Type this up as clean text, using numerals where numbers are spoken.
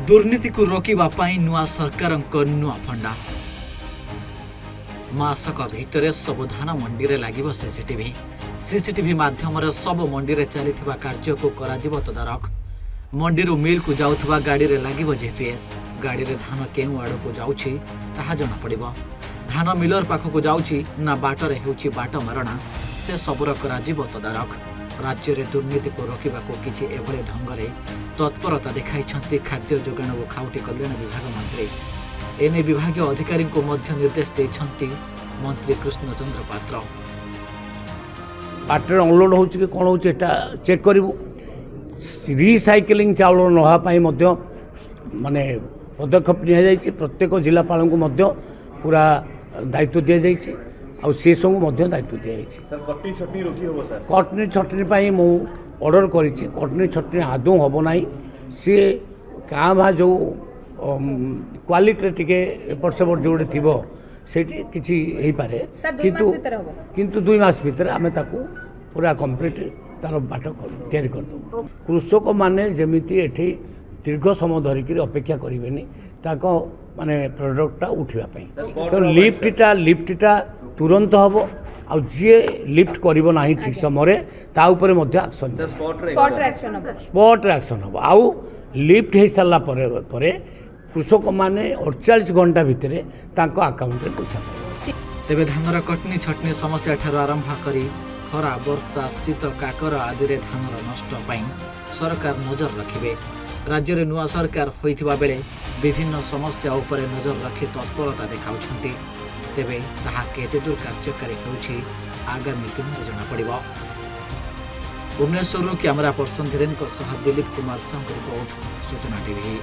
दुर्नीति को रोकवा नुआ सरकार नुआ फंडा मासक भितर सब धान मंडी में लगे सीसीटीवी माध्यम सब मंडी में चली कार्य को तदारख मंडी मिल को जाऊा गाड़ी में लगे जीपीएस गाड़ी में धान केउ आड़ को जाऊँगी जना पड़ धान मिलर पाखक जाऊँगी ना बाटर होउछि बाट मारणा से सबुर तदारख राज्य में दुर्नीति को रोकवा किसी एभली ढंग से तत्परता देखाई खाद्य जोगाण और खाउटी कल्याण विभाग मंत्री एने विभाग अधिकारी को मध्य निर्देश देइछंती मंत्री कृष्णचंद्र पात्र। बाटर अनलोड हो कौन हो चेक करूँ रिसाइक्लिंग चाउल नापी माने पदक्षेप नि प्रत्येक जिलापाल को पूरा दायित्व दि जाइए आ सी सब दायित्व दि जाइए कटनी छटनी मु ऑर्डर करी कटनी छटनी आदौ हम ना सी क्या भा जो क्वालिटी टिके एपट सेपट जोड़े थी से किसी पारे किंतु 2 मास भितर आम पूरा कंप्लीट तार बाट तैयारी करदे कृषक माने जमीती एठी दीर्घ समय धरिकी अपेक्षा करेंगे माने प्रोडक्टा उठापी तो लिफ्टा तुरंत हम आ जी लिफ्ट करिवो नाही ठीक समय ता ऊपर मध्य एक्शन स्पॉट रिएक्शन हम आउ लिफ्ट हो सारा पर कृषक माने 48 घंटा भितर अकाउंट पैसा तेबे धानर कटनी छटनी समस्या ठार आरंभ करी खरा वर्षा शीत काकर आदि रे धानर नष्ट पाई सरकार नजर रखिबे राज्य रे नुआ सरकार होइथिबा बेले विभिन्न समस्या उपर नजर रखी तत्परता देखाउछंती तेबे ताहा केते दूर कार्यकारी होउछि आगामी दिन जना पड़िबो। भुवनेश्वर कैमरा पर्सन धीरेन सह दिलीप कुमार संग रिपोर्ट सूचना टीवी।